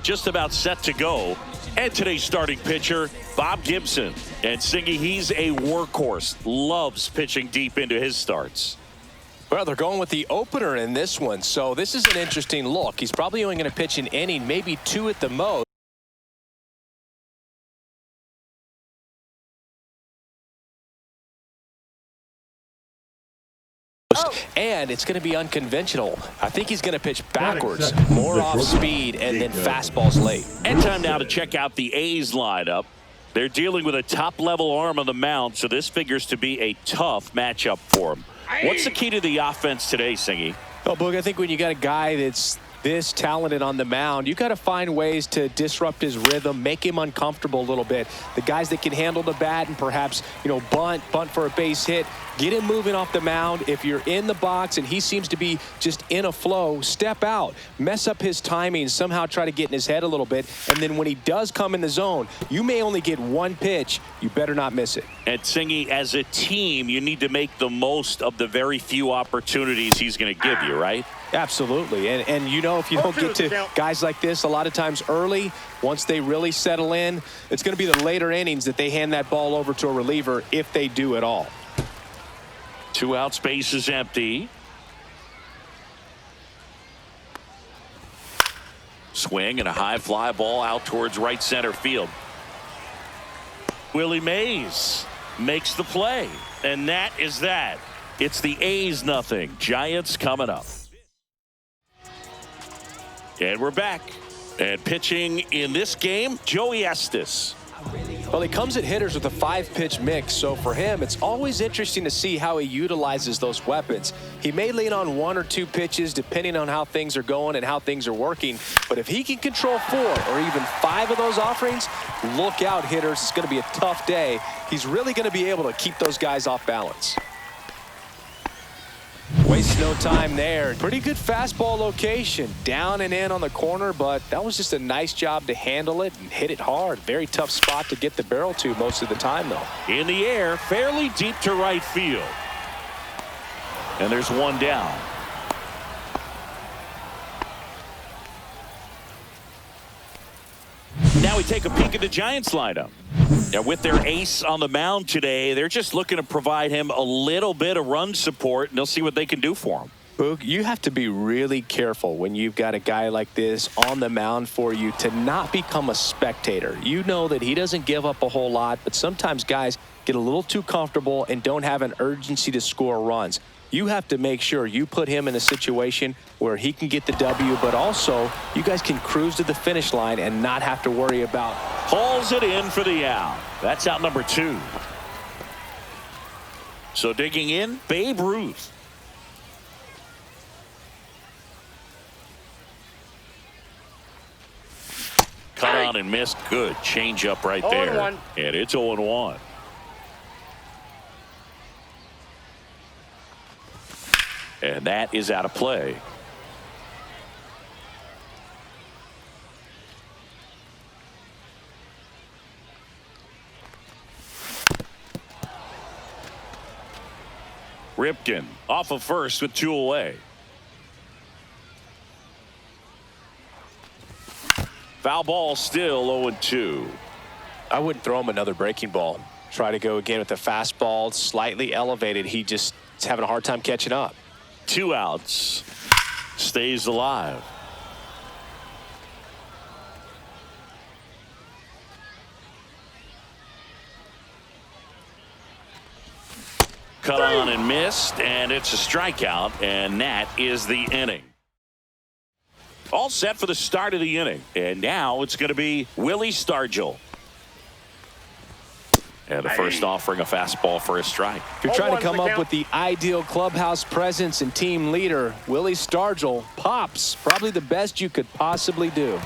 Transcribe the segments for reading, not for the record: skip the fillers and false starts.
just about set to go. And today's starting pitcher, Bob Gibson. And Singy, he's a workhorse. Loves pitching deep into his starts. Well, they're going with the opener in this one, so this is an interesting look. He's probably only going to pitch an inning, maybe 2 at the most. And it's going to be unconventional. I think he's going to pitch backwards, more off speed, and then fastballs late. And time now to check out the A's lineup. They're dealing with a top-level arm on the mound, so this figures to be a tough matchup for him. What's the key to the offense today, Singy? Well, Boog, I think when you got a guy that's this talented on the mound, you got to find ways to disrupt his rhythm, make him uncomfortable a little bit. The guys that can handle the bat and perhaps, bunt for a base hit, get him moving off the mound. If you're in the box and he seems to be just in a flow, step out, mess up his timing, somehow try to get in his head a little bit. And then when he does come in the zone, you may only get one pitch. You better not miss it. And Singy, as a team, you need to make the most of the very few opportunities he's going to give you, right? Absolutely. And if you don't get to guys like this a lot of times early, once they really settle in, it's going to be the later innings that they hand that ball over to a reliever if they do at all. 2 out, space is empty. Swing and a high fly ball out towards right center field. Willie Mays makes the play, and that is that. It's the A's 0. Giants coming up. And we're back. And pitching in this game, Joey Estes. Well, he comes at hitters with a 5-pitch mix, so for him, it's always interesting to see how he utilizes those weapons. He may lean on 1 or 2 pitches depending on how things are going and how things are working, but if he can control 4 or even 5 of those offerings, look out, hitters. It's going to be a tough day. He's really going to be able to keep those guys off balance. Wastes no time there. Pretty good fastball location. Down and in on the corner, but that was just a nice job to handle it and hit it hard. Very tough spot to get the barrel to most of the time, though. In the air, fairly deep to right field. And there's one down. Now we take a peek at the Giants lineup. Now with their ace on the mound today, they're just looking to provide him a little bit of run support, and they'll see what they can do for him. Boog, you have to be really careful when you've got a guy like this on the mound for you to not become a spectator. You know that he doesn't give up a whole lot, but sometimes guys get a little too comfortable and don't have an urgency to score runs. You have to make sure you put him in a situation where he can get the W, but also you guys can cruise to the finish line and not have to worry about. Hauls it in for the out. That's out number 2. So digging in, Babe Ruth. Cut on and missed. Good changeup right there. 0-1. And it's 0-1. And that is out of play. Ripken off of first with 2 away. Foul ball, still 0-2. I wouldn't throw him another breaking ball. Try to go again with the fastball, slightly elevated. He just is having a hard time catching up. 2 outs. Stays alive. Cut on and missed, and it's a strikeout, and that is the inning. All set for the start of the inning, and now it's going to be Willie Stargell. And the first offering a fastball for a strike. If you're trying to come up with the ideal clubhouse presence and team leader, Willie Stargell pops. Probably the best you could possibly do.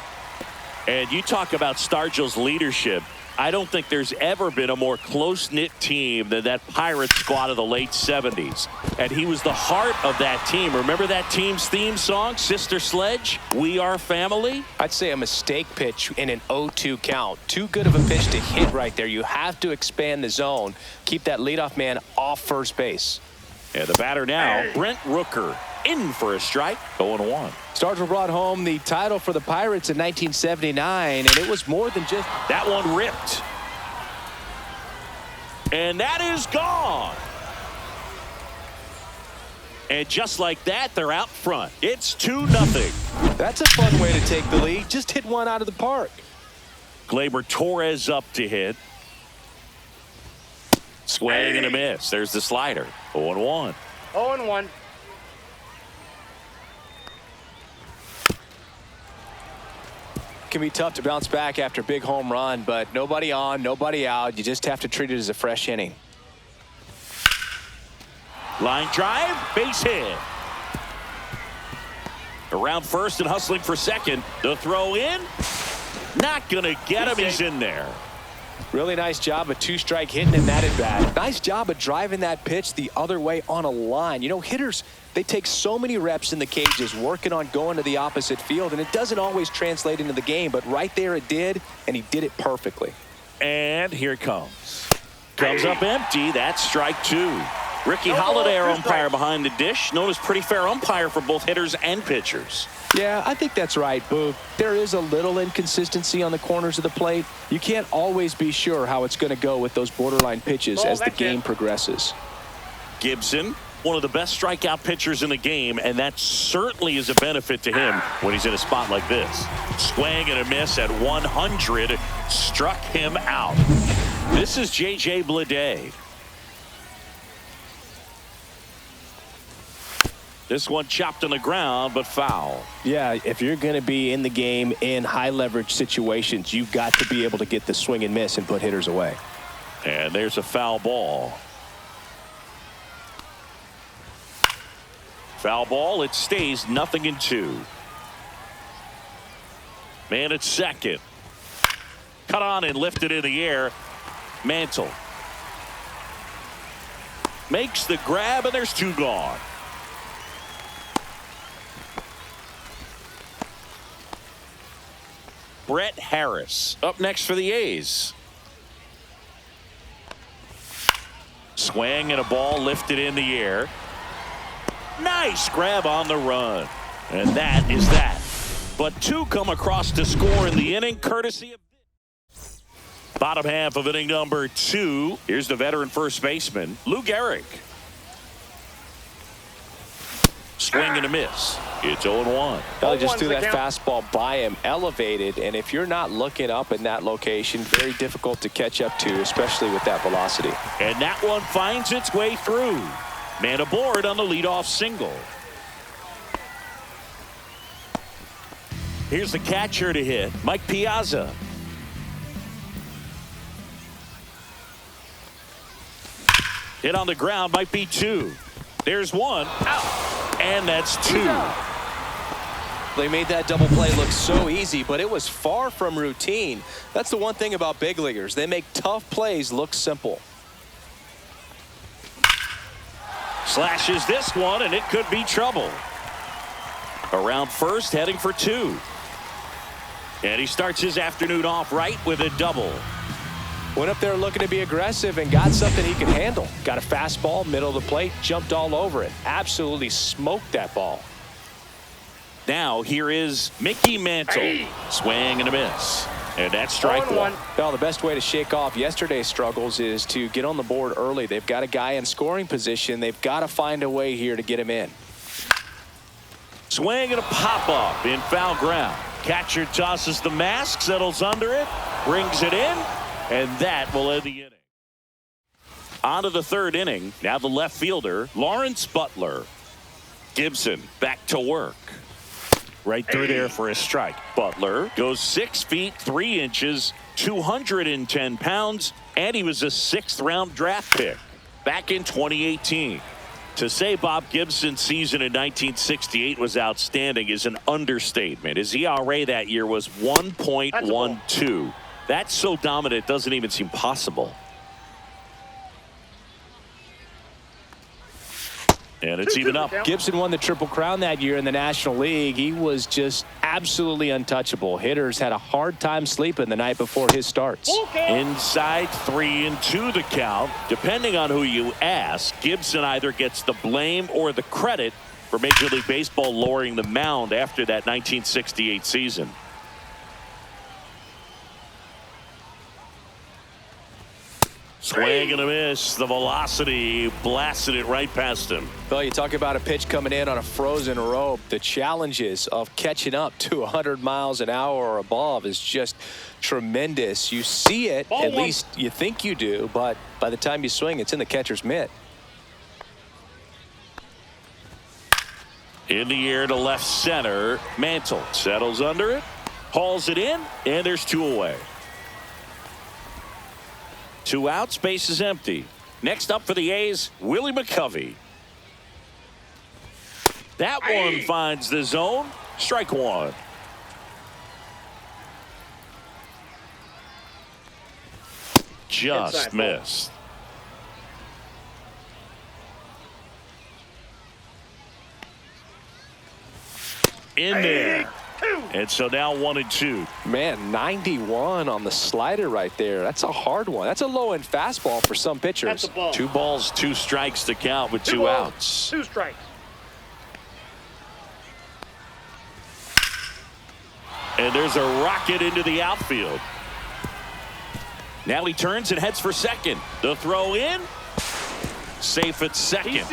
And you talk about Stargell's leadership. I don't think there's ever been a more close-knit team than that Pirates squad of the late 70s. And he was the heart of that team. Remember that team's theme song, Sister Sledge? We Are Family? I'd say a mistake pitch in an 0-2 count. Too good of a pitch to hit right there. You have to expand the zone. Keep that leadoff man off first base. And the batter now, Brent Rooker. in for a strike. 0-1. Stargell brought home the title for the Pirates in 1979, and it was more than just... That one ripped. And that is gone. And just like that, they're out front. It's 2-0. That's a fun way to take the lead. Just hit one out of the park. Gleyber Torres up to hit. Swing and a miss. There's the slider. 0-1. 0-1. Can be tough to bounce back after a big home run, but nobody on, nobody out. You just have to treat it as a fresh inning. Line drive, base hit. Around first and hustling for second. The throw in. Not going to get him. He's in there. Really nice job of two-strike hitting in that at bat. Nice job of driving that pitch the other way on a line. You know, hitters, they take so many reps in the cages working on going to the opposite field, and it doesn't always translate into the game, but right there it did, and he did it perfectly. And here it comes. Comes up empty. That's strike two. Ricky Holiday, our umpire behind the dish, known as pretty fair umpire for both hitters and pitchers. Yeah, I think that's right, Boog. There is a little inconsistency on the corners of the plate. You can't always be sure how it's going to go with those borderline pitches as the game progresses. Gibson, one of the best strikeout pitchers in the game, and that certainly is a benefit to him when he's in a spot like this. Swing and a miss at 100, struck him out. This is J.J. Bleday. This one chopped on the ground, but foul. Yeah, if you're going to be in the game in high leverage situations, you've got to be able to get the swing and miss and put hitters away. And there's a foul ball. Foul ball, it stays 0-2. Man at second. Cut on and lifted in the air. Mantle. Makes the grab, and there's two gone. Brett Harris up next for the A's. Swing and a ball lifted in the air. Nice grab on the run. And that is that. But two come across to score in the inning, courtesy of bottom half of inning number 2. Here's the veteran first baseman, Lou Gehrig. Swing and a miss. It's 0-1. They just threw that fastball by him, elevated, and if you're not looking up in that location, very difficult to catch up to, especially with that velocity. And that one finds its way through. Man aboard on the leadoff single. Here's the catcher to hit, Mike Piazza. Hit on the ground, might be 2. There's 1. Out. And that's 2. They made that double play look so easy, but it was far from routine. That's the one thing about big leaguers. They make tough plays look simple. Slashes this one, and it could be trouble. Around first, heading for 2. And he starts his afternoon off right with a double. Went up there looking to be aggressive and got something he can handle. Got a fastball, middle of the plate, jumped all over it. Absolutely smoked that ball. Now here is Mickey Mantle. Swing and a miss. And that's strike 1. Well, the best way to shake off yesterday's struggles is to get on the board early. They've got a guy in scoring position. They've got to find a way here to get him in. Swing and a pop-up in foul ground. Catcher tosses the mask, settles under it, brings it in, and that will end the inning. On to the third inning. Now the left fielder, Lawrence Butler. Gibson back to work. Right through there for a strike. Butler goes 6 feet 3 inches, 210 pounds, and he was a 6th-round draft pick back in 2018. To say Bob Gibson's season in 1968 was outstanding is an understatement. His ERA that year was 1.12. That's so dominant it doesn't even seem possible. And it's even up. Gibson won the Triple Crown that year in the National League. He was just absolutely untouchable. Hitters had a hard time sleeping the night before his starts. Inside 3-2 the count. Depending on who you ask, Gibson either gets the blame or the credit for Major League Baseball lowering the mound after that 1968 season. Swing and a miss. The velocity blasted it right past him. Well, you talk about a pitch coming in on a frozen rope. The challenges of catching up to 100 miles an hour or above is just tremendous. You see it, at least you think you do, but by the time you swing, it's in the catcher's mitt. In the air to left center. Mantle settles under it, hauls it in, and there's 2 away. 2 outs, base is empty. Next up for the A's, Willie McCovey. That one finds the zone. Strike 1. Just missed. In there. And so now 1-2. Man, 91 on the slider right there. That's a hard one. That's a low-end fastball for some pitchers. 2 balls, 2 strikes to count with 2 outs. 2 strikes. And there's a rocket into the outfield. Now he turns and heads for second. The throw in. Safe at second.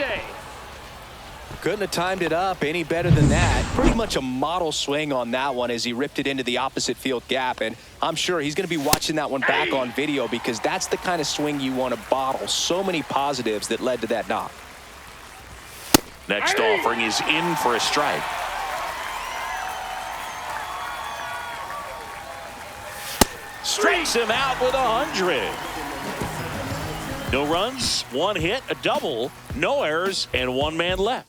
Couldn't have timed it up any better than that. Pretty much a model swing on that one as he ripped it into the opposite field gap. And I'm sure he's going to be watching that one back on video because that's the kind of swing you want to bottle. So many positives that led to that knock. Next offering is in for a strike. Strikes him out with 100. No runs, 1 hit, a double, no errors, and 1 man left.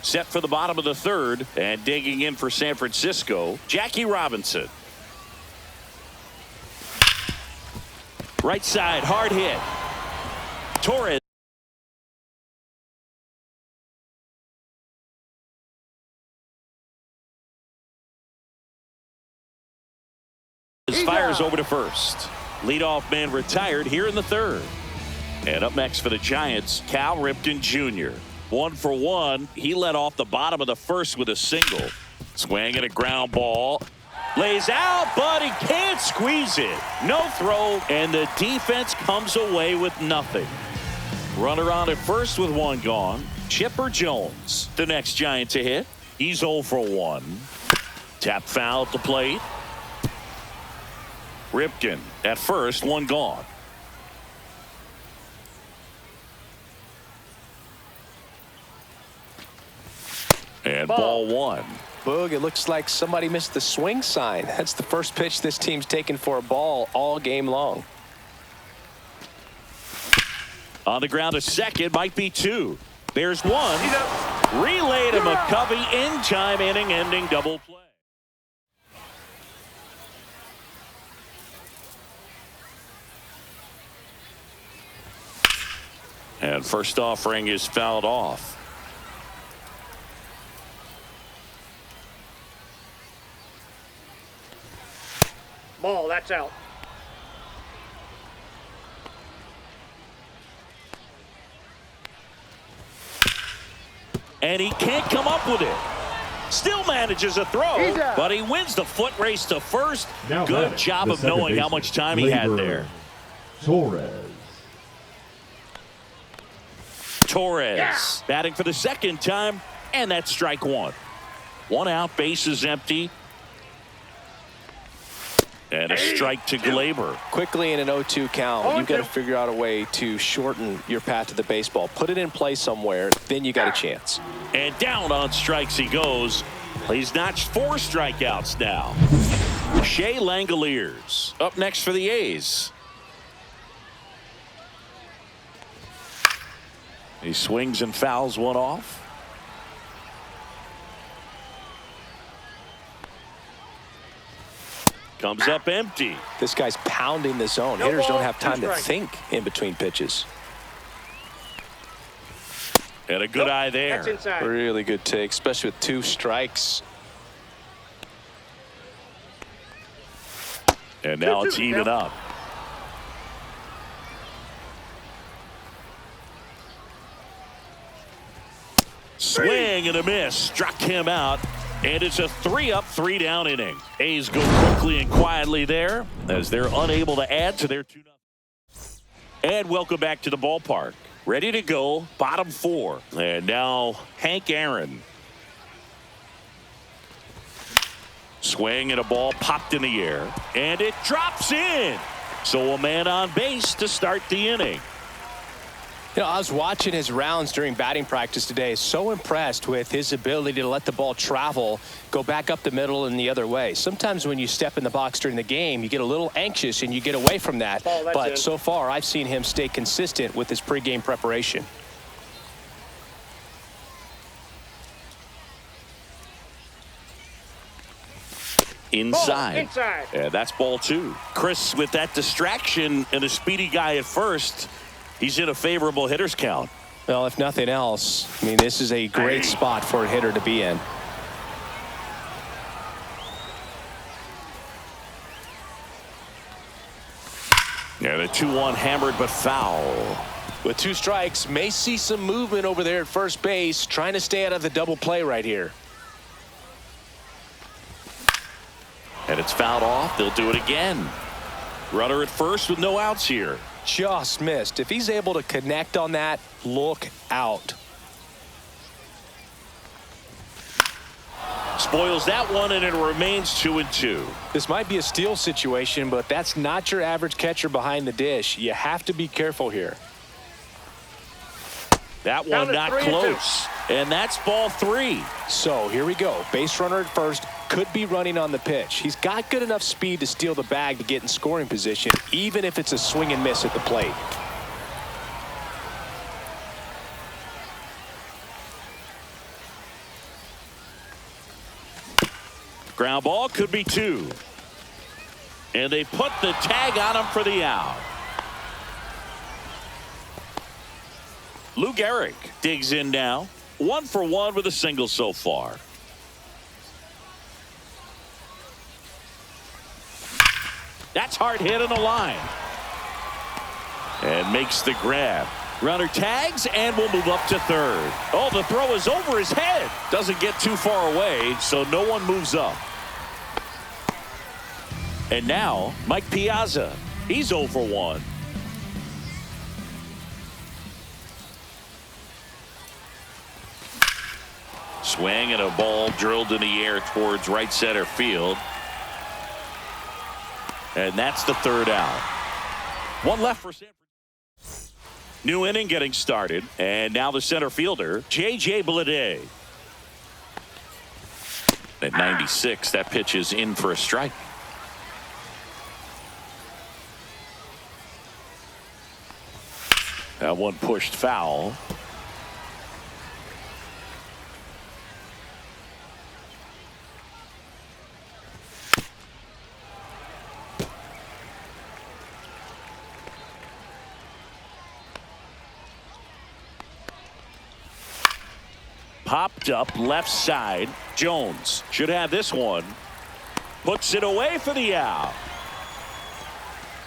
Set for the bottom of the 3rd, and digging in for San Francisco, Jackie Robinson. Right side, hard hit. Torres. Fires over to first. Leadoff man retired here in the 3rd. And up next for the Giants, Cal Ripken Jr. 1 for 1. He led off the bottom of the 1st with a single. Swing and a ground ball. Lays out, but he can't squeeze it. No throw, and the defense comes away with nothing. Runner on at first with 1 gone. Chipper Jones, the next Giant to hit. He's 0 for 1. Tap foul at the plate. Ripken at first, 1 gone. And ball 1. Boog, it looks like somebody missed the swing sign. That's the first pitch this team's taken for a ball all game long. On the ground to second, might be 2. There's 1. Relay to McCovey in time, inning-ending double play. And first offering is fouled off. Ball, that's out. And he can't come up with it. Still manages a throw, but he wins the foot race to first. Now good job of knowing how much time he had there. Torres batting for the 2nd time, and that's strike 1. 1 out, base is empty. And a strike to Glaber. Quickly in an 0-2 count, you've got to figure out a way to shorten your path to the baseball. Put it in play somewhere, then you got a chance. And down on strikes he goes. He's notched 4 strikeouts now. Shea Langoliers up next for the A's. He swings and fouls 1 off. Comes up empty. This guy's pounding the zone. Hitters don't have time to think in between pitches. And a good eye there. Really good take, especially with 2 strikes. And now it's even up. Swing and a miss. Struck him out. And it's a 3-up, 3-down inning. A's go quickly and quietly there as they're unable to add to their 2-0. And welcome back to the ballpark. Ready to go, bottom 4. And now Hank Aaron. Swing and a ball popped in the air. And it drops in. So a man on base to start the inning. You know, I was watching his rounds during batting practice today. So impressed with his ability to let the ball travel, go back up the middle and the other way. Sometimes when you step in the box during the game, you get a little anxious and you get away from that. But so far, I've seen him stay consistent with his pregame preparation. Inside. Inside. Yeah, that's ball 2. Chris, with that distraction and a speedy guy at first, he's in a favorable hitter's count. Well, if nothing else, I mean, this is a great spot for a hitter to be in. Yeah, the 2-1 hammered but foul. With 2 strikes, may see some movement over there at first base, trying to stay out of the double play right here. And it's fouled off. They'll do it again. Runner at first with no outs here. Just missed. If he's able to connect on that, look out. Spoils that one, and it remains 2-2. This might be a steal situation, but that's not your average catcher behind the dish. You have to be careful here. That one not close. And that's ball 3. So here we go. Base runner at first, could be running on the pitch. He's got good enough speed to steal the bag to get in scoring position, even if it's a swing and miss at the plate. Ground ball, could be 2. And they put the tag on him for the out. Lou Gehrig digs in now. 1 for 1 with a single so far. That's hard hit on the line. And makes the grab. Runner tags and will move up to third. Oh, the throw is over his head. Doesn't get too far away, so no one moves up. And now Mike Piazza. He's 0 for 1. Swing and a ball drilled in the air towards right center field. And that's the 3rd out. 1 left for San Francisco. New inning getting started. And now the center fielder, J.J. Bleday. At 96, that pitch is in for a strike. That one pushed foul. Popped up left side. Jones should have this one. Puts it away for the out.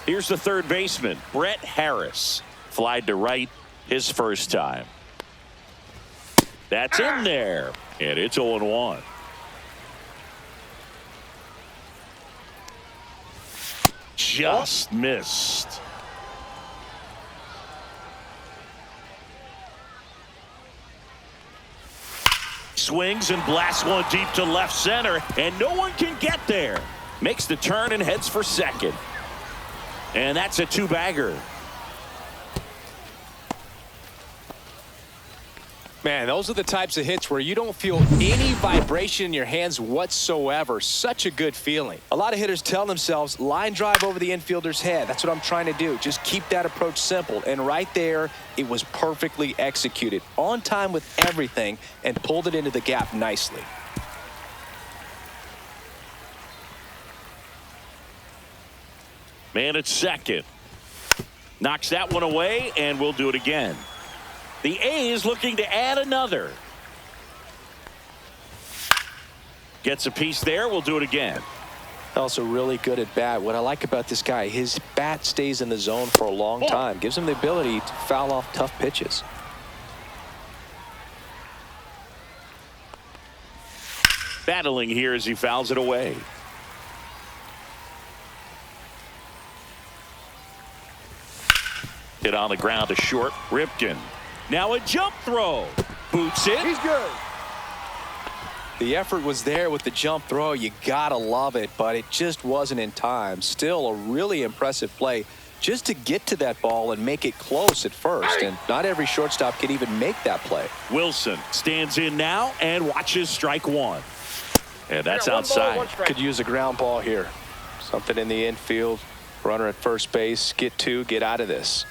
Here's the third baseman, Brett Harris. Flied to right his first time. That's in there. And it's 0-1. Just missed. Swings and blasts one deep to left center, and no one can get there. Makes the turn and heads for second. And that's a 2-bagger. Man, those are the types of hits where you don't feel any vibration in your hands whatsoever. Such a good feeling. A lot of hitters tell themselves, line drive over the infielder's head. That's what I'm trying to do. Just keep that approach simple. And right there, it was perfectly executed. On time with everything and pulled it into the gap nicely. Man at second. Knocks that one away, and we'll do it again. The A's looking to add another. Gets a piece there. We'll do it again. Also really good at bat. What I like about this guy, his bat stays in the zone for a long time. Gives him the ability to foul off tough pitches. battling here as he fouls it away. Hit on the ground to short. Ripken. Now a jump throw. Boots it. He's good. The effort was there with the jump throw. You gotta love it, but it just wasn't in time. Still a really impressive play just to get to that ball and make it close at first. And not every shortstop can even make that play. Wilson stands in now and watches strike one. And that's outside. Could use a ground ball here. Something in the infield. Runner at first base. Get two. Get out of this.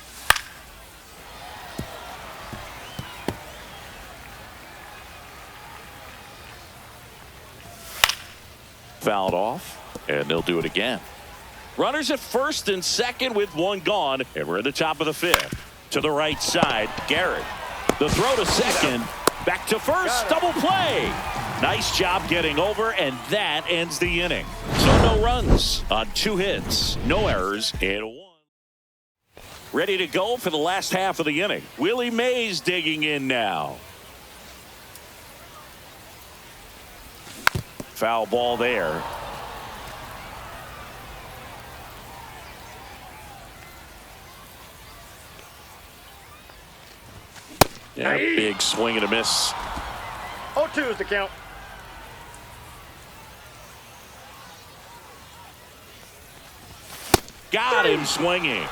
Fouled off, and they'll do it again. Runners at first and second with one gone, and we're at the top of the fifth. To the right side, Garrett. The throw to second, back to first, double play. Nice job getting over, and that ends the inning. So no runs on 2 hits, no errors, and 1. Ready to go for the last half of the inning. Willie Mays digging in now. Foul ball there. Yeah, big swing and a miss. 0-2 is the count. Got him swinging.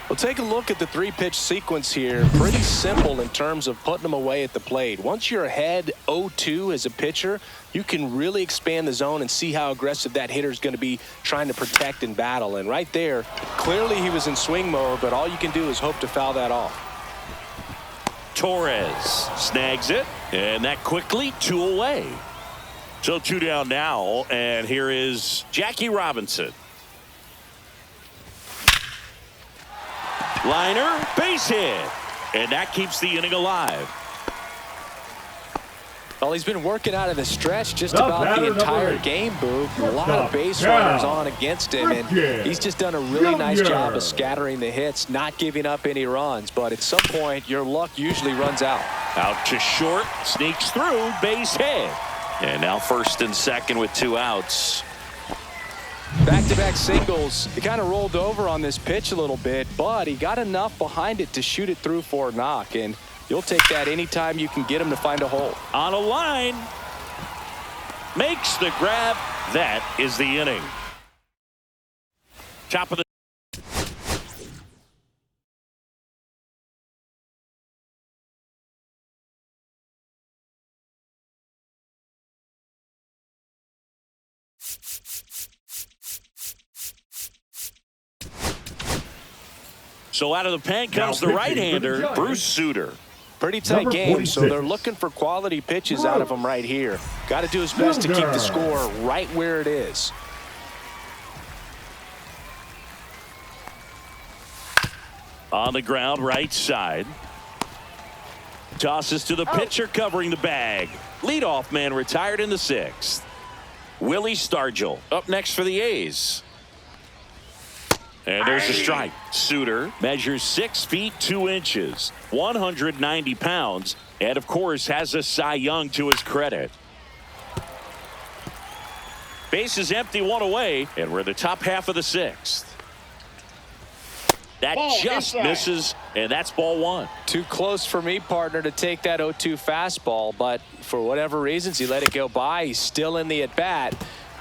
Well, take a look at the 3-pitch sequence here. Pretty simple in terms of putting them away at the plate. Once you're ahead 0-2 as a pitcher, you can really expand the zone and see how aggressive that hitter is going to be trying to protect and battle. And right there, clearly he was in swing mode, but all you can do is hope to foul that off. Torres snags it, and that quickly 2 away. So 2 down now, and here is Jackie Robinson. Liner, base hit, and that keeps the inning alive. Well, he's been working out of the stretch just about the entire game, Boo. A lot of base runners on against him, and he's just done a really nice job of scattering the hits, not giving up any runs. But at some point, your luck usually runs out. Out to short, sneaks through, base hit. And now first and second with 2 outs. Back-to-back singles. He kind of rolled over on this pitch a little bit, but he got enough behind it to shoot it through for a knock, and you'll take that anytime you can get him to find a hole. On a line. Makes the grab. That is the inning. Top of the So out of the pen comes the right-hander, Bruce Sutter. Pretty tight game, so they're looking for quality pitches out of him right here. Got to do his best to keep the score right where it is. On the ground, right side. Tosses to the pitcher covering the bag. Leadoff man retired in the 6th. Willie Stargell up next for the A's. And there's the strike. Sutter measures 6 feet 2 inches, 190 pounds, and of course has a Cy Young to his credit. Base is empty, 1 away, and we're in the top half of the 6th. That Ball just inside. misses, and that's ball 1. Too close for me, partner, to take that 0-2 fastball, but for whatever reasons, he let it go by. He's still in the at-bat.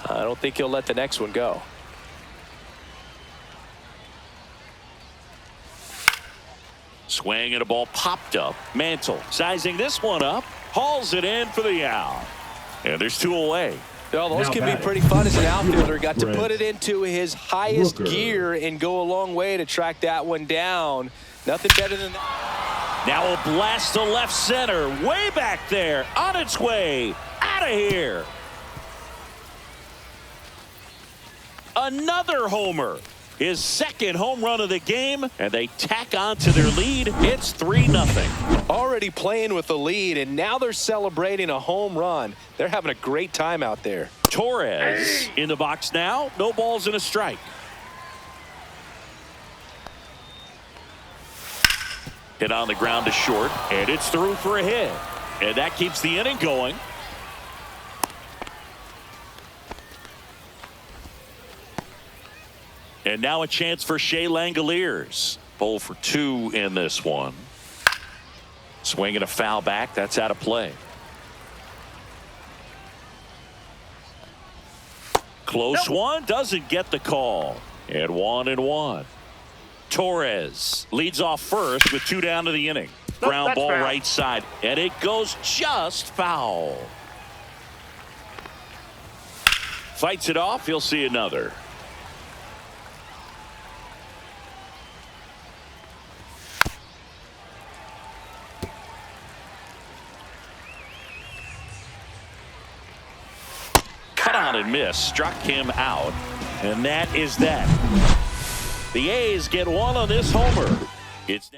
I don't think he'll let the next one go. Swing and a ball popped up. Mantle sizing this one up. Hauls it in for the out. And there's 2 away. Well, those can be pretty fun as an outfielder. Got to put it into his highest gear and go a long way to track that one down. Nothing better than that. Now a blast to left center. Way back there. On its way. Out of here. Another homer. His 2nd home run of the game, and they tack on to their lead. It's 3-0. Already playing with the lead, and now they're celebrating a home run. They're having a great time out there. Torres in the box now. No balls and a strike. Hit on the ground to short, and it's through for a hit. And that keeps the inning going. And now a chance for Shea Langoliers. 0 for 2 in this one. Swing and a foul back. That's out of play. Close one. Doesn't get the call. And 1-1. Torres leads off first with 2 down to the inning. Ground ball right side. And it goes just foul. Fights it off. He'll see another. Cut on and miss. Struck him out. And that is that. The A's get one on this homer. It's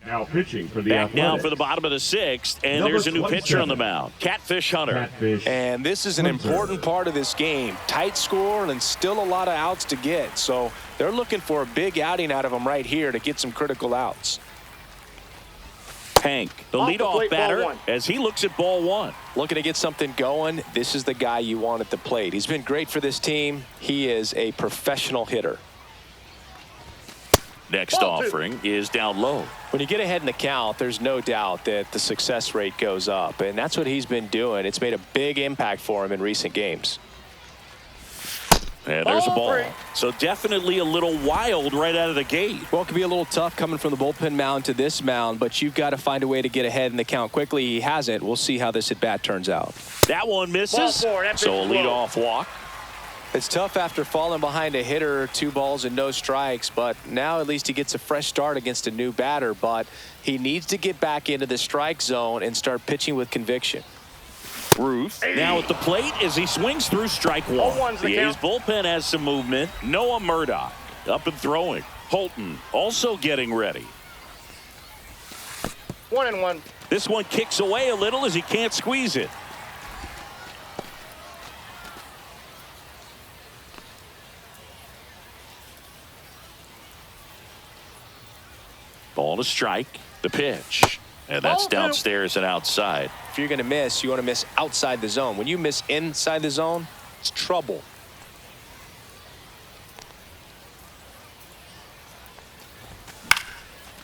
now pitching for the back Athletics. now for the bottom of the 6th, and Number there's a new pitcher 27. on the mound. Catfish Hunter. Catfish And this is an Hunter. important part of this game. Tight score and still a lot of outs to get. So they're looking for a big outing out of him right here to get some critical outs. Hank, the Off the leadoff plate, ball batter, one. as he looks at ball 1. Looking to get something going. This is the guy you want at the plate. He's been great for this team. He is a professional hitter. Next Ball 2. offering is down low. When you get ahead in the count, there's no doubt that the success rate goes up, and that's what he's been doing. It's made a big impact for him in recent games. And there's a Ball ball. 3. So definitely a little wild right out of the gate. Well, it can be a little tough coming from the bullpen mound to this mound, but you've got to find a way to get ahead in the count quickly. He hasn't. We'll see how this at-bat turns out. That one misses. Ball 4. That So a pitch is low. leadoff walk. It's tough after falling behind a hitter, 2 balls and no strikes, but now at least he gets a fresh start against a new batter, but he needs to get back into the strike zone and start pitching with conviction. Ruth now at the plate as he swings through strike 1. 0-1's the The A's count. bullpen has some movement. Noah Murdoch up and throwing. Holton also getting ready. 1-1. This one kicks away a little as he can't squeeze it. Ball to strike. The pitch. And that's Ball 2. downstairs and outside. If you're going to miss, you want to miss outside the zone. When you miss inside the zone, it's trouble.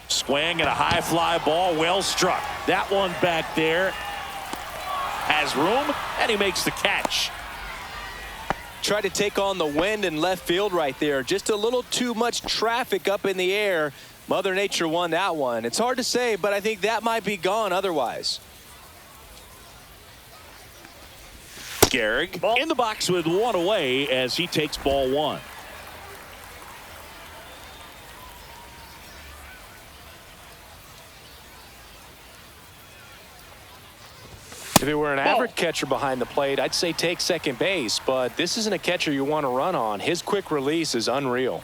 Swing and a high fly ball, well struck. That one back there has room, and he makes the catch. Tried to take on the wind in left field right there. Just a little too much traffic up in the air. Mother Nature won that one. It's hard to say, but I think that might be gone otherwise. Gehrig Ball. in the box with 1 away as he takes ball 1. If it were an average catcher behind the plate, I'd say take second base, but this isn't a catcher you want to run on. His quick release is unreal.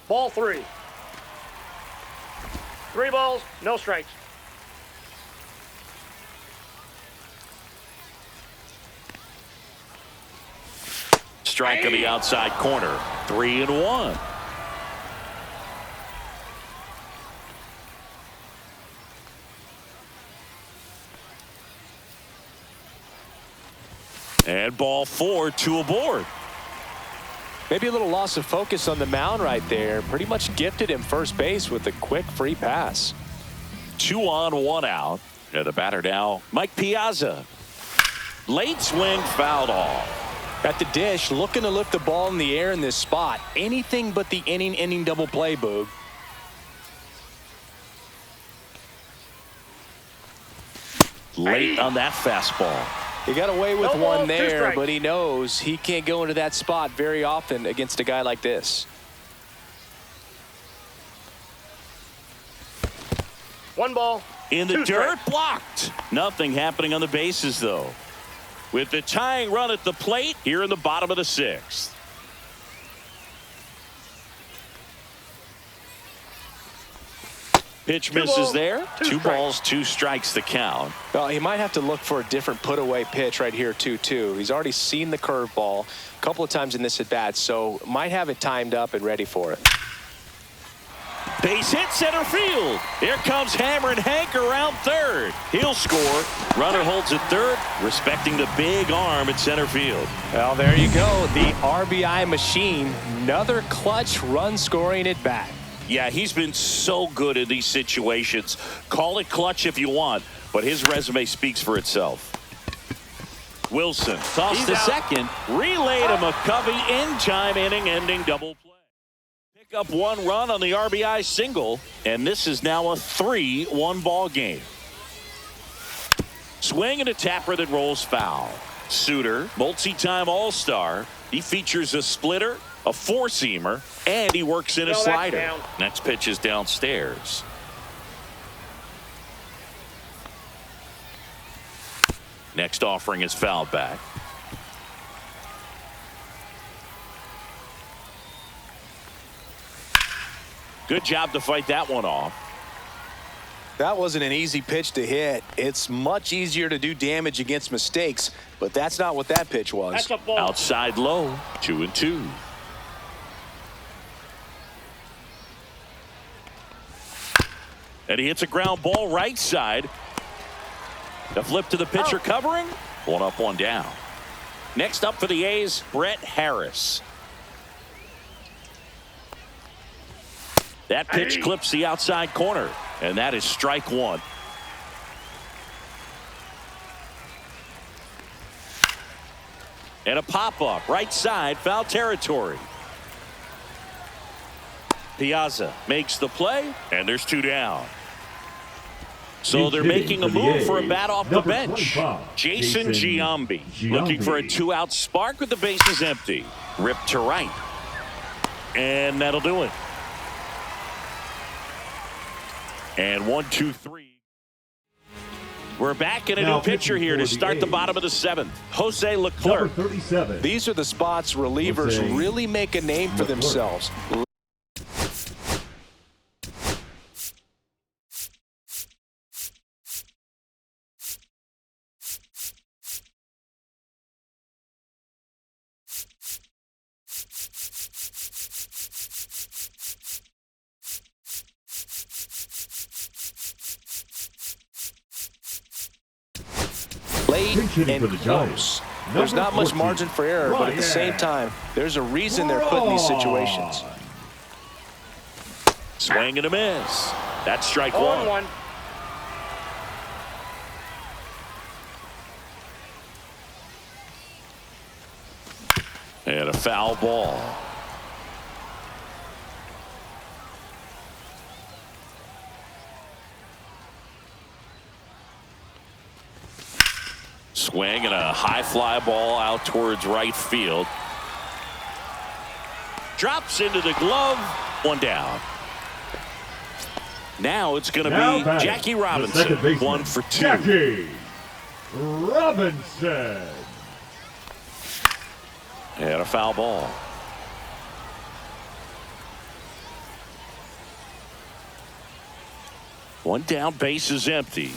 Ball 3. 3 balls, no strikes. Strike on the outside corner. 3-1. And ball 4, 2 aboard. Maybe a little loss of focus on the mound right there. Pretty much gifted him first base with a quick free pass. 2 on, 1 out. And the batter now, Mike Piazza. Late swing, fouled off. At the dish, looking to lift the ball in the air in this spot. Anything but the inning double play, Boog. Late on that fastball. He got away with No balls, one 2 there, strikes. but he knows he can't go into that spot very often against a guy like this. 1 ball. In the 2 dirt, strikes. blocked. Nothing happening on the bases, though. With the tying run at the plate here in the bottom of the 6th. Pitch 2 misses balls, there. 2 2 strikes. balls, 2 strikes the count. Well, he might have to look for a different put-away pitch right here, 2-2. He's already seen the curveball a couple of times in this at-bat, so might have it timed up and ready for it. Base hit center field. Here comes Hammer and Hank around third. He'll score. Runner holds at third, respecting the big arm at center field. Well, there you go. The RBI machine. Another clutch run scoring at bat. Yeah, he's been so good in these situations. Call it clutch if you want, but his resume speaks for itself. Wilson tossed to second, relayed to McCovey in time, inning-ending double play. Pick up one run on the RBI single, and this is now a 3-1 ball game. Swing and a tapper that rolls foul. Suter, multi-time All-Star. He features a splitter, a four-seamer, and he works in a slider. Next pitch is downstairs. Next offering is fouled back. Good job to fight that one off. That wasn't an easy pitch to hit. It's much easier to do damage against mistakes, but that's not what that pitch was. That's a ball. Outside low, 2-2. And he hits a ground ball right side. The flip to the pitcher covering. One up, one down. Next up for the A's, Brett Harris. That pitch clips the outside corner, and that is strike one. And a pop-up, right side, foul territory. Piazza makes the play, and there's two down. So they're making a move for a bat off the bench. Jason Giambi looking for a two-out spark with the bases empty. Ripped to right. And that'll do it. And 1-2-3. We're back in a new pitcher here to start the bottom of the seventh. Jose Leclerc. These are the spots relievers really make a name for themselves. Late and close. There's not much margin for error, but at the same time, there's a reason they're put in these situations. Swing and a miss. That's strike one. 0-1. And a foul ball. Swing and a high fly ball out towards right field. Drops into the glove. One down. Now it's going to be Jackie Robinson. 1 for 2. Jackie Robinson. And a foul ball. One down, base is empty.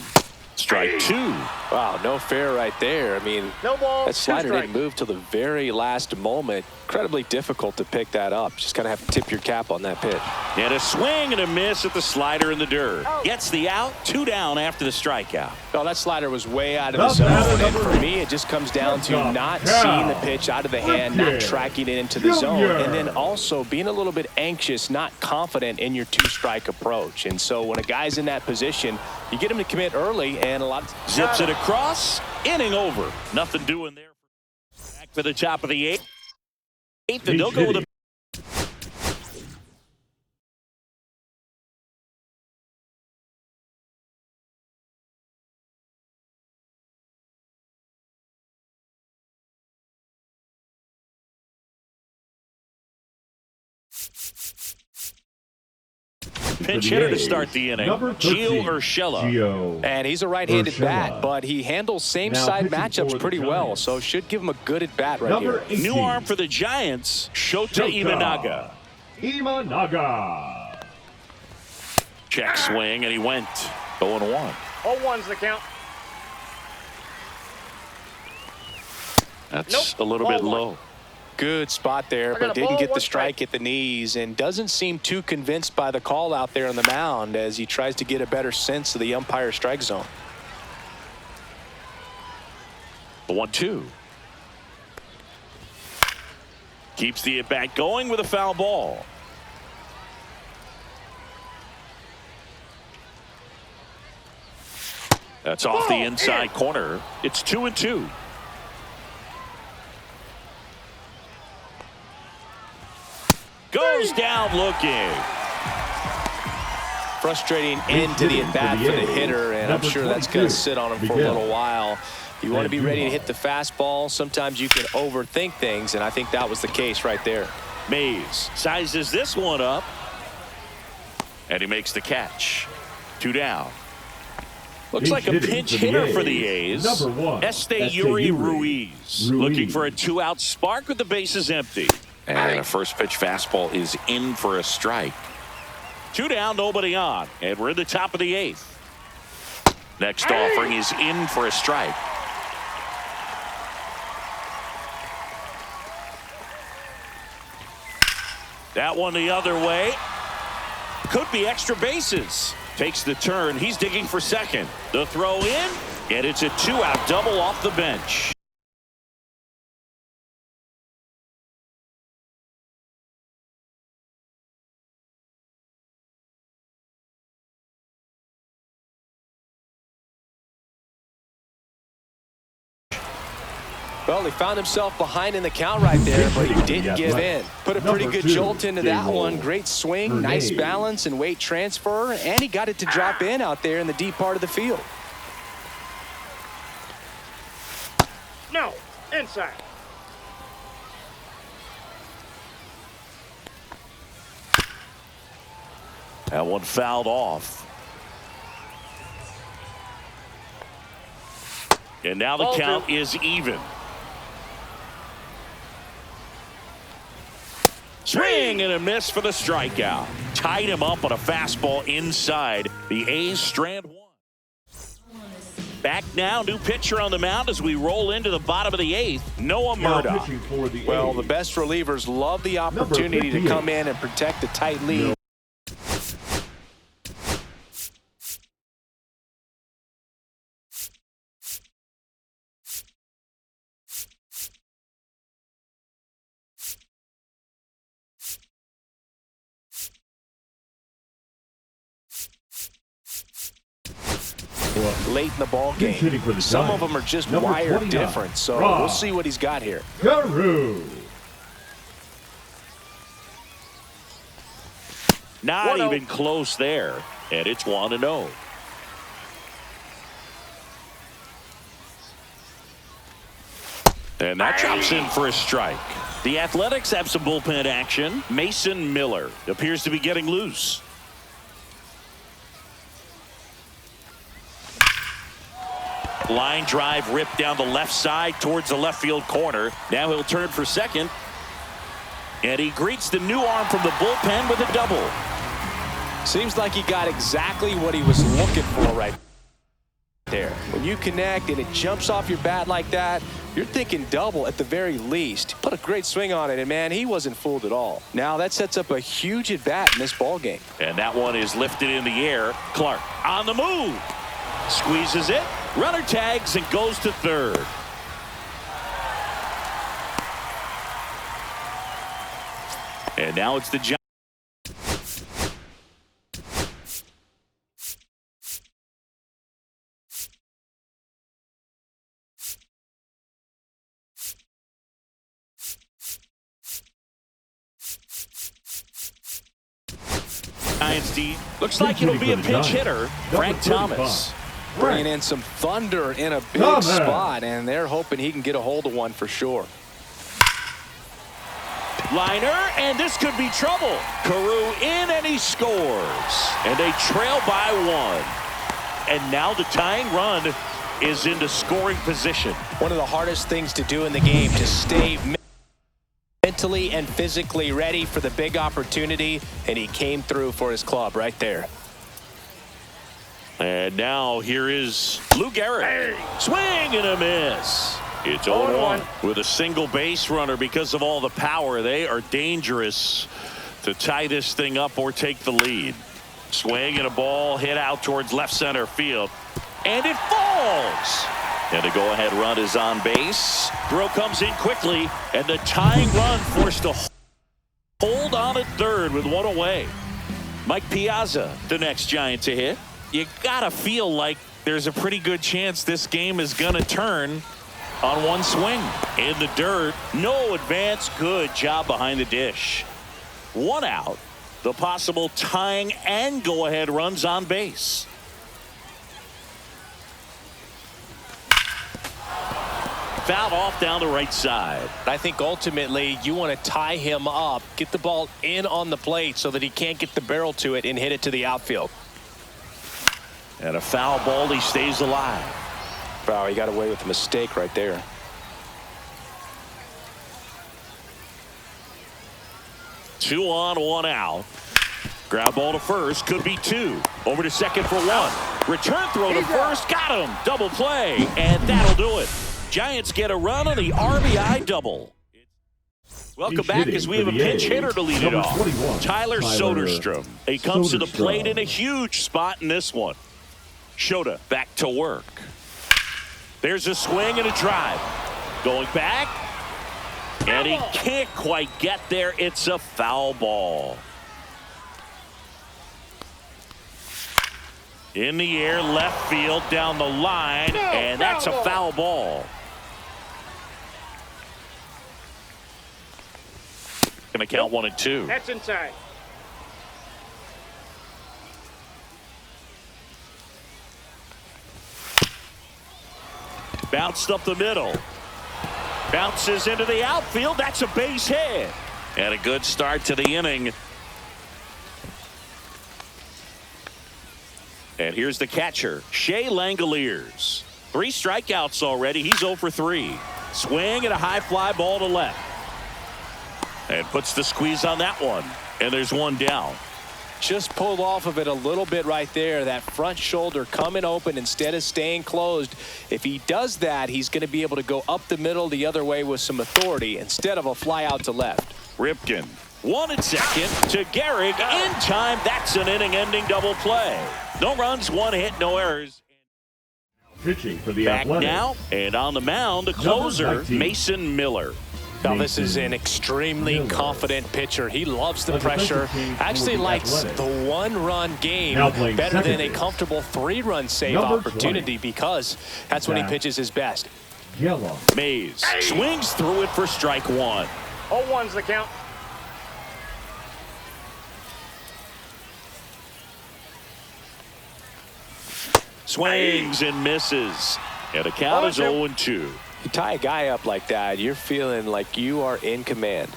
Strike two. Wow, no fair right there. I mean, No ball, that slider 2 strikes. didn't move till the very last moment. Incredibly difficult to pick that up. Just kind of have to tip your cap on that pitch. And a swing and a miss at the slider in the dirt. Gets the out, 2 down after the strikeout. No, that slider was way out of the zone. And for me, it just comes down to not seeing the pitch out of the hand, not tracking it into the zone, and then also being a little bit anxious, not confident in your 2-strike approach. And so when a guy's in that position, you get him to commit early, and a lot of Zips it across, inning over. Nothing doing there. Back for the top of the eighth, and they'll go with a pinch hitter to start the inning. Gio Urshela. And he's a right-handed Urshela. bat, but he handles same-side Now pitching matchups for the pretty well, Giants. so should give him a good at-bat right here. 18. New arm for the Giants, Shota Imanaga. Imanaga. Check swing, and he went 0-1. 0-1's the count. That's a little bit Ball low. Good spot there, but didn't get the strike at the knees and doesn't seem too convinced by the call out there on the mound as he tries to get a better sense of the umpire strike zone. The 1-2. Keeps the at-bat going with a foul ball. That's off the inside corner. It's 2-2. Goes down looking. Frustrating end to the at-bat for the hitter, and I'm sure that's going to sit on him for a little while. You want to be ready to hit the fastball. Sometimes you can overthink things, and I think that was the case right there. Mays sizes this one up, and he makes the catch. 2 down. Looks like a pinch hitter for the A's. Esteury Ruiz looking for a 2-out spark with the bases empty. And a first pitch fastball is in for a strike. 2 down, nobody on, and we're in the top of the 8th. Next offering is in for a strike. That one the other way. Could be extra bases. Takes the turn. He's digging for second. The throw in, and it's a 2-out double off the bench. Well, he found himself behind in the count right there, but he didn't give in. Put a pretty good jolt into that one. Great swing, nice balance and weight transfer, and he got it to drop in out there in the deep part of the field. No, inside. That one fouled off. And now the count is even. Swing and a miss for the strikeout. Tied him up on a fastball inside. The A's strand one. Back now, new pitcher on the mound as we roll into the bottom of the 8th. Noah Murdoch. Well, the best relievers love the opportunity to come in and protect a tight lead. Late in the ball game. Some of them are just wired different, so we'll see what he's got here. Not even close there, and it's 1-0. And that drops in for a strike. The Athletics have some bullpen action. Mason Miller appears to be getting loose. Line drive ripped down the left side towards the left field corner. Now he'll turn for second. And he greets the new arm from the bullpen with a double. Seems like he got exactly what he was looking for right there. When you connect and it jumps off your bat like that, you're thinking double at the very least. Put a great swing on it, and man, he wasn't fooled at all. Now that sets up a huge at bat in this ball game. And that one is lifted in the air. Clark on the move. Squeezes it. Runner tags and goes to third. And now it's the Giants. D. Looks like it'll be a pinch hitter. Frank Thomas. Bringing in some thunder in a big spot, and they're hoping he can get a hold of one for sure. Liner, and this could be trouble. Carew in, and he scores. And they trail by 1. And now the tying run is into scoring position. One of the hardest things to do in the game, to stay mentally and physically ready for the big opportunity, and he came through for his club right there. And now here is Lou Gehrig. Swing and a miss. It's 0-1. With a single base runner, because of all the power, they are dangerous to tie this thing up or take the lead. Swing and a ball hit out towards left center field. And it falls. And the go-ahead run is on base. Throw comes in quickly, and the tying run forced to hold on at third with one away. Mike Piazza, the next Giant to hit. You gotta feel like there's a pretty good chance this game is gonna turn on one swing. In the dirt, no advance. Good job behind the dish. One out. The possible tying and go-ahead runs on base. Fouled off down the right side. I think ultimately you want to tie him up, get the ball in on the plate so that he can't get the barrel to it and hit it to the outfield. And a foul ball, he stays alive. Wow, he got away with a mistake right there. Two on, one out. Ground ball to first, could be two. Over to second for one. Return throw to first, got him. Double play, and that'll do it. Giants get a run on the RBI double. Welcome back as we have a pinch hitter to lead it off. Tyler Soderstrom. He comes to the plate in a huge spot in this one. Shota back to work. There's a swing and a drive. Going back. And he can't quite get there. It's a foul ball. In the air, left field, down the line, and that's a foul ball. Gonna count 1 and 2. That's inside. Bounced up the middle. Bounces into the outfield. That's a base hit. And a good start to the inning. And here's the catcher, Shea Langoliers. 3 strikeouts already. He's 0 for 3. Swing and a high fly ball to left. And puts the squeeze on that one. And there's one down. Just pulled off of it a little bit right there. That front shoulder coming open instead of staying closed. If he does that, he's going to be able to go up the middle the other way with some authority instead of a fly out to left. Ripken, 1 and second to Gehrig in time. That's an inning-ending double play. No runs, 1 hit, no errors. Pitching for the Back Athletics. now, and on the mound, the closer, Mason Miller. Now, this is an extremely confident pitcher. He loves the pressure. Actually likes the 1-run game better than a comfortable 3-run save opportunity because that's when he pitches his best. Yellow. Mays swings through it for strike 1. 0-1's the count. Swings and misses. And the count is 0 and 2. You tie a guy up like that, you're feeling like you are in command.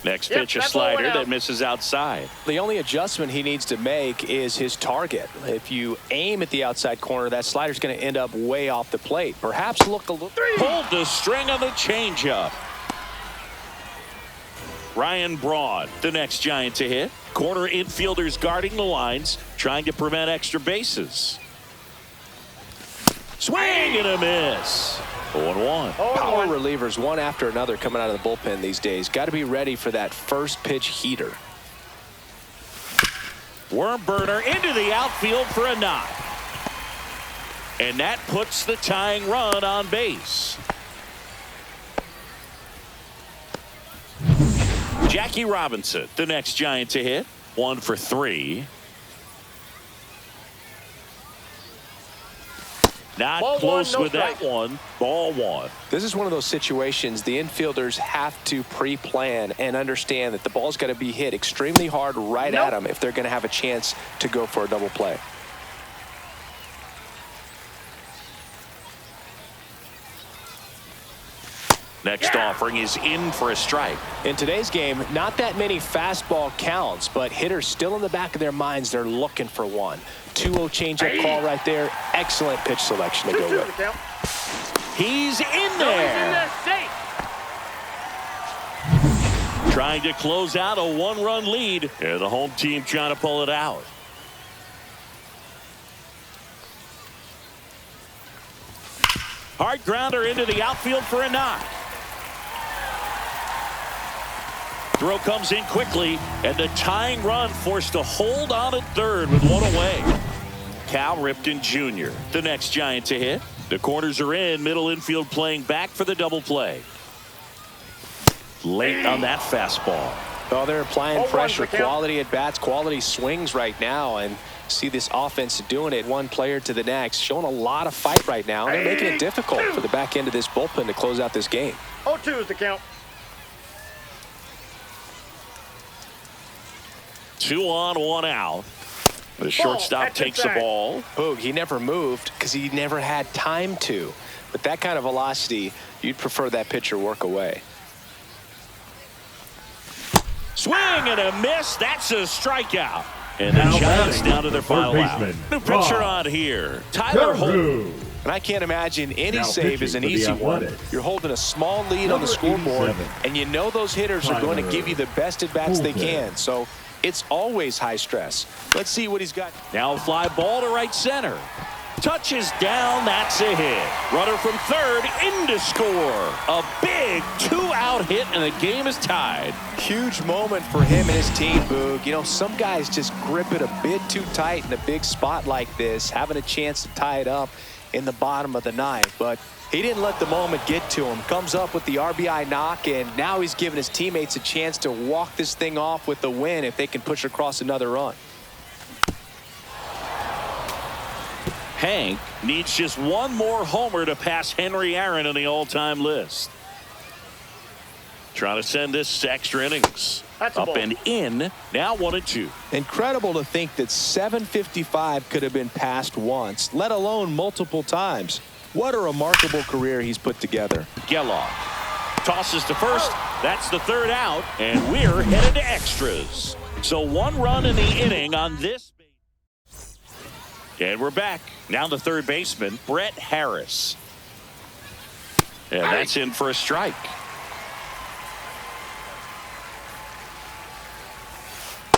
Next pitch, a slider that misses outside. The only adjustment he needs to make is his target. If you aim at the outside corner, that slider's going to end up way off the plate. Perhaps look a little. Pulled the string on the changeup. Ryan Braun, the next Giant to hit. Corner infielders guarding the lines, trying to prevent extra bases. Swing and a miss. 0-1. Power relievers one after another coming out of the bullpen these days. Got to be ready for that first pitch heater. Worm burner into the outfield for a knock. And that puts the tying run on base. Jackie Robinson, the next Giant to hit. 1 for 3. Not Ball close 1, no with that strike. one. Ball 1. This is one of those situations the infielders have to pre-plan and understand that the ball's got to be hit extremely hard right at them if they're going to have a chance to go for a double play. Next offering is in for a strike. In today's game, not that many fastball counts, but hitters still in the back of their minds, they're looking for one. 2-0 changeup call right there. Excellent pitch selection to go with. He's in there. Trying to close out a 1-run lead. And the home team trying to pull it out. Hard grounder into the outfield for a knock. Throw comes in quickly, and the tying run forced to hold on at third with one away. Cal Ripken Jr., the next Giant to hit. The corners are in, middle infield playing back for the double play. Late on that fastball. Well, they're applying 0-1 pressure, the count. quality at bats, quality swings right now, and see this offense doing it one player to the next, showing a lot of fight right now, and they're making it difficult for the back end of this bullpen to close out this game. 0-2 is the count. 2 on, 1 out. The shortstop That's takes the inside. ball. Boog, he never moved because he never had time to. But that kind of velocity, you'd prefer that pitcher work away. Swing and a miss. That's a strikeout. And the Now Giants batting, down to their third final out. baseman, New pitcher Rob on here, Tyler Holt. Carreau. And I can't imagine any Now save is an pitching for the easy one. Athletics. You're holding a small lead on the Number scoreboard, 87, and you know those hitters are going to Tyler give you the best at-bats they Holt. can. So it's always high stress. Let's see what he's got. Now a fly ball to right center. Touches down. That's a hit. Runner from third in to score. A big 2-out hit, and the game is tied. Huge moment for him and his team, Boog. You know, some guys just grip it a bit too tight in a big spot like this, having a chance to tie it up in the bottom of the ninth. But he didn't let the moment get to him. Comes up with the RBI knock, and now he's giving his teammates a chance to walk this thing off with the win if they can push across another run. Hank needs just one more homer to pass Henry Aaron on the all-time list. Trying to send this to extra innings. That's a Up ball. and in. Now 1-2. Incredible to think that 755 could have been passed once, let alone multiple times. What a remarkable career he's put together. Geloff tosses to first. That's the third out, and we're headed to extras. So 1 run in the inning on this. And we're back. Now the third baseman, Brett Harris. And that's in for a strike.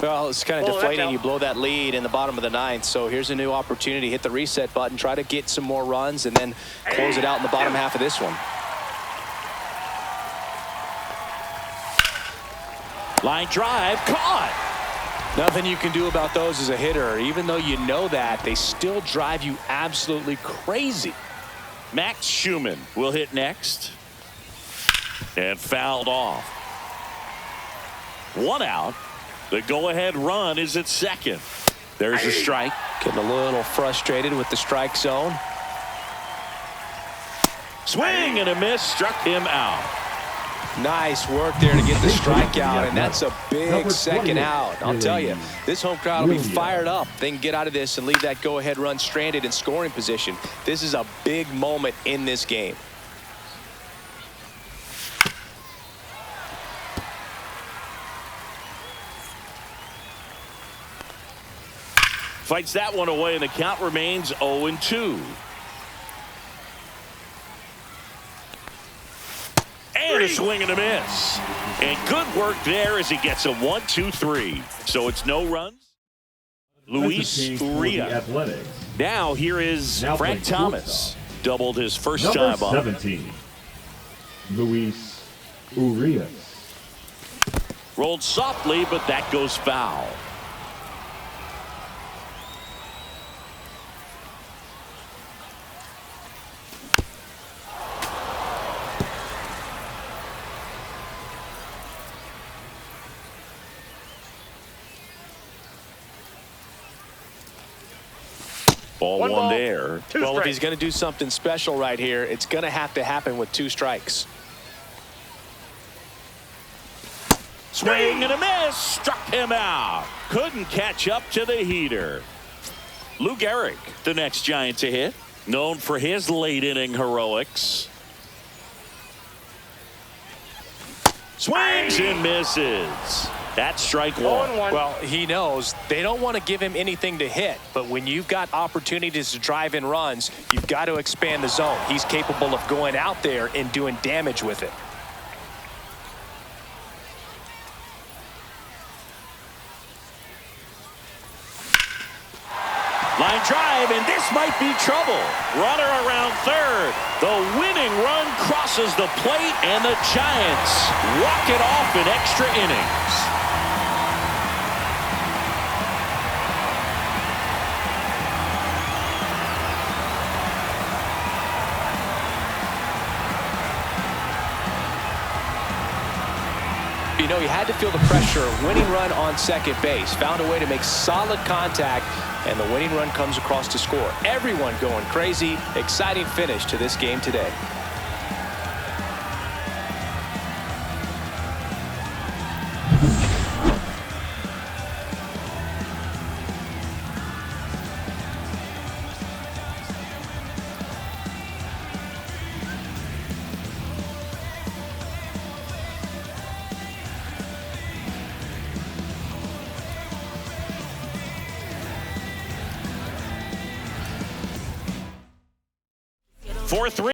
Well, it's kind of Well, deflating. that's You out. blow that lead in the bottom of the ninth. So here's a new opportunity. Hit the reset button, try to get some more runs, and then close it out in the bottom half of this one. Line drive, caught. Nothing you can do about those as a hitter. Even though you know that, they still drive you absolutely crazy. Max Schumann will hit next. And fouled off. 1 out. The go-ahead run is at second. There's a strike. Getting a little frustrated with the strike zone. Swing and a miss. Struck him out. Nice work there to get the strikeout, and that's a big Number second 28, out. I'll tell you, this home crowd will be Williams. fired up. They can get out of this and leave that go-ahead run stranded in scoring position. This is a big moment in this game. Fights that one away, and the count remains 0-2. And a swing and a miss. And good work there as he gets a 1-2-3. So it's no runs. Luis Defensive team for the Uria. Athletics. Now here is Now Frank playing Thomas. Doubled his first Number time on. 17, Luis Urias. Rolled softly, but that goes foul. Ball One one ball, there. 2 Well, if strikes. he's going to do something special right here, it's going to have to happen with 2 strikes. Swing and a miss. Struck him out. Couldn't catch up to the heater. Lou Gehrig, the next Giant to hit. Known for his late inning heroics. Swings and misses. That's strike 1. 0-1. Well, he knows they don't want to give him anything to hit, but when you've got opportunities to drive in runs, you've got to expand the zone. He's capable of going out there and doing damage with it. Line drive, and this might be trouble. Runner around third. The winning run crosses the plate, and the Giants walk it off in extra innings. You know, he had to feel the pressure. Winning run on second base. Found a way to make solid contact, and the winning run comes across to score. Everyone going crazy. Exciting finish to this game today. Fourth.